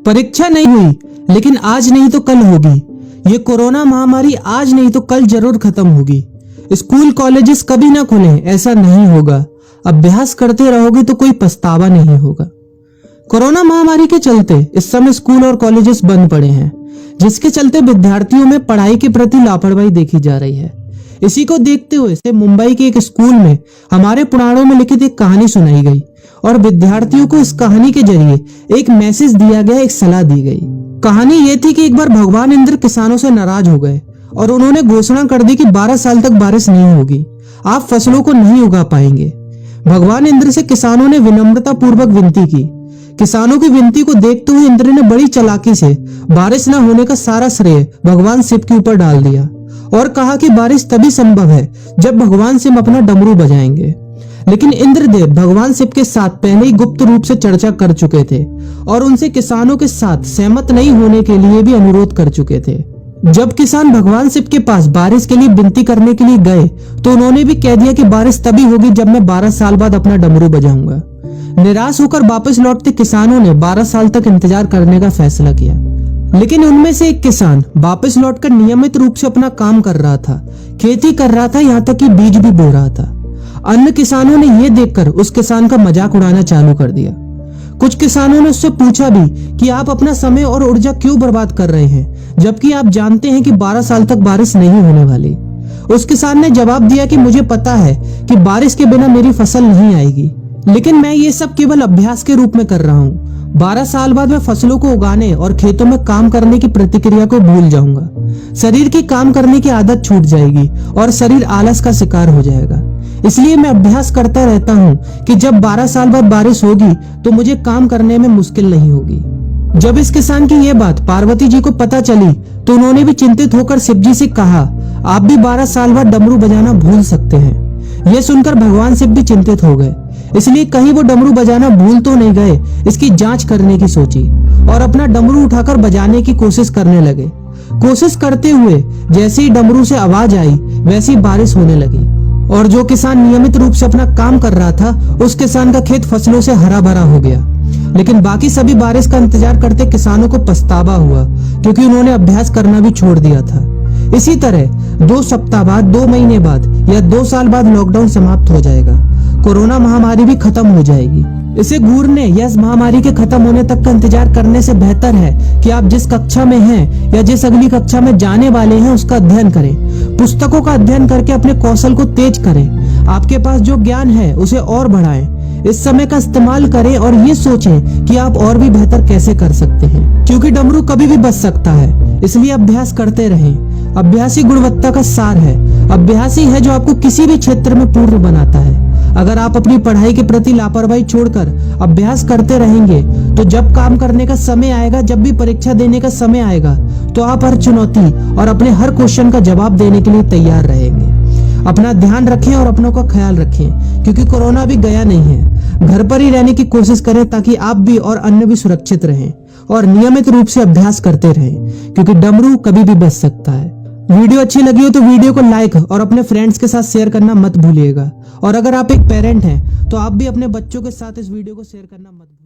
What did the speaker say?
परीक्षा नहीं हुई, लेकिन आज नहीं तो कल होगी। ये कोरोना महामारी आज नहीं तो कल जरूर खत्म होगी। स्कूल कॉलेजेस कभी ना खुले, ऐसा नहीं होगा। अभ्यास करते रहोगे तो कोई पछतावा नहीं होगा। कोरोना महामारी के चलते इस समय स्कूल और कॉलेजेस बंद पड़े हैं, जिसके चलते विद्यार्थियों में पढ़ाई के प्रति लापरवाही देखी जा रही है। इसी को देखते हुए मुंबई के एक स्कूल में हमारे पुराणों में लिखित एक कहानी सुनाई गई और विद्यार्थियों को इस कहानी के जरिए एक मैसेज दिया गया, एक सलाह दी गई। कहानी ये थी कि एक बार भगवान इंद्र किसानों से नाराज हो गए और उन्होंने घोषणा कर दी कि 12 साल तक बारिश नहीं होगी, आप फसलों को नहीं उगा पाएंगे। भगवान इंद्र से किसानों ने विनम्रता पूर्वक विनती की। किसानों की विनती को देखते हुए इंद्र ने बड़ी चालाकी से बारिश न होने का सारा श्रेय भगवान शिव के ऊपर डाल दिया और कहा कि बारिश तभी संभव है जब भगवान शिव अपना डमरू बजाएंगे। लेकिन इंद्रदेव भगवान शिव के साथ पहले ही गुप्त रूप से चर्चा कर चुके थे और उनसे किसानों के साथ सहमत नहीं होने के लिए भी अनुरोध कर चुके थे। जब किसान भगवान शिव के पास बारिश के लिए विनती करने के लिए गए तो उन्होंने भी कह दिया कि बारिश तभी होगी जब मैं 12 साल बाद अपना डमरू बजाऊंगा। निराश होकर वापस लौटते किसानों ने 12 साल तक इंतजार करने का फैसला किया। लेकिन उनमें से एक किसान वापस लौटकर नियमित रूप से अपना काम कर रहा था, खेती कर रहा था, यहाँ तक कि बीज भी बो रहा था। अन्य किसानों ने यह देखकर उस किसान का मजाक उड़ाना चालू कर दिया। कुछ किसानों ने उससे पूछा भी कि आप अपना समय और ऊर्जा क्यों बर्बाद कर रहे हैं, जबकि आप जानते हैं कि 12 साल तक बारिश नहीं होने वाली। उस किसान ने जवाब दिया कि मुझे पता है कि बारिश के बिना मेरी फसल नहीं आएगी, लेकिन मैं ये सब केवल अभ्यास के रूप में कर रहा हूँ। 12 साल बाद मैं फसलों को उगाने और खेतों में काम करने की प्रतिक्रिया को भूल जाऊंगा। शरीर की काम करने की आदत छूट जाएगी और शरीर आलस का शिकार हो जाएगा। इसलिए मैं अभ्यास करता रहता हूँ कि जब 12 साल बाद बारिश होगी तो मुझे काम करने में मुश्किल नहीं होगी। जब इस किसान की यह बात पार्वती जी को पता चली तो उन्होंने भी चिंतित होकर शिव जी से कहा, आप भी 12 साल बाद डमरू बजाना भूल सकते हैं। यह सुनकर भगवान शिव भी चिंतित हो गए, इसलिए कहीं वो डमरू बजाना भूल तो नहीं गए, इसकी जांच करने की सोची और अपना डमरू उठाकर बजाने की कोशिश करने लगे। कोशिश करते हुए जैसे ही डमरू से आवाज आई वैसी बारिश होने लगी और जो किसान नियमित रूप से अपना काम कर रहा था उस किसान का खेत फसलों से हरा भरा हो गया। लेकिन बाकी सभी बारिश का इंतजार करते किसानों को पछतावा हुआ, क्योंकि उन्होंने अभ्यास करना भी छोड़ दिया था। इसी तरह 2 सप्ताह बाद, 2 महीने बाद या 2 साल बाद लॉकडाउन समाप्त हो जाएगा। कोरोना महामारी भी खत्म हो जाएगी। इसे घूरने या इस महामारी के खत्म होने तक का इंतजार करने से बेहतर है कि आप जिस कक्षा में हैं या जिस अगली कक्षा में जाने वाले हैं उसका अध्ययन करें। पुस्तकों का अध्ययन करके अपने कौशल को तेज करें। आपके पास जो ज्ञान है उसे और बढ़ाएं। इस समय का इस्तेमाल करें और ये सोचें कि आप और भी बेहतर कैसे कर सकते हैं, क्योंकि डमरू कभी भी बच सकता है। इसलिए अभ्यास करते रहें। अभ्यास ही गुणवत्ता का सार है। अभ्यास ही है जो आपको किसी भी क्षेत्र में पूर्ण बनाता है। अगर आप अपनी पढ़ाई के प्रति लापरवाही छोड़कर अभ्यास करते रहेंगे तो जब काम करने का समय आएगा, जब भी परीक्षा देने का समय आएगा, तो आप हर चुनौती और अपने हर क्वेश्चन का जवाब देने के लिए तैयार रहेंगे। अपना ध्यान रखें और अपनों का ख्याल रखें, क्योंकि कोरोना भी गया नहीं है। घर पर ही रहने की कोशिश करें ताकि आप भी और अन्य भी सुरक्षित रहें और नियमित रूप से अभ्यास करते रहें, क्योंकि डमरू कभी भी बच सकता है। वीडियो अच्छी लगी हो तो वीडियो को लाइक और अपने फ्रेंड्स के साथ शेयर करना मत भूलिएगा। और अगर आप एक पेरेंट हैं तो आप भी अपने बच्चों के साथ इस वीडियो को शेयर करना मत भूलिएगा।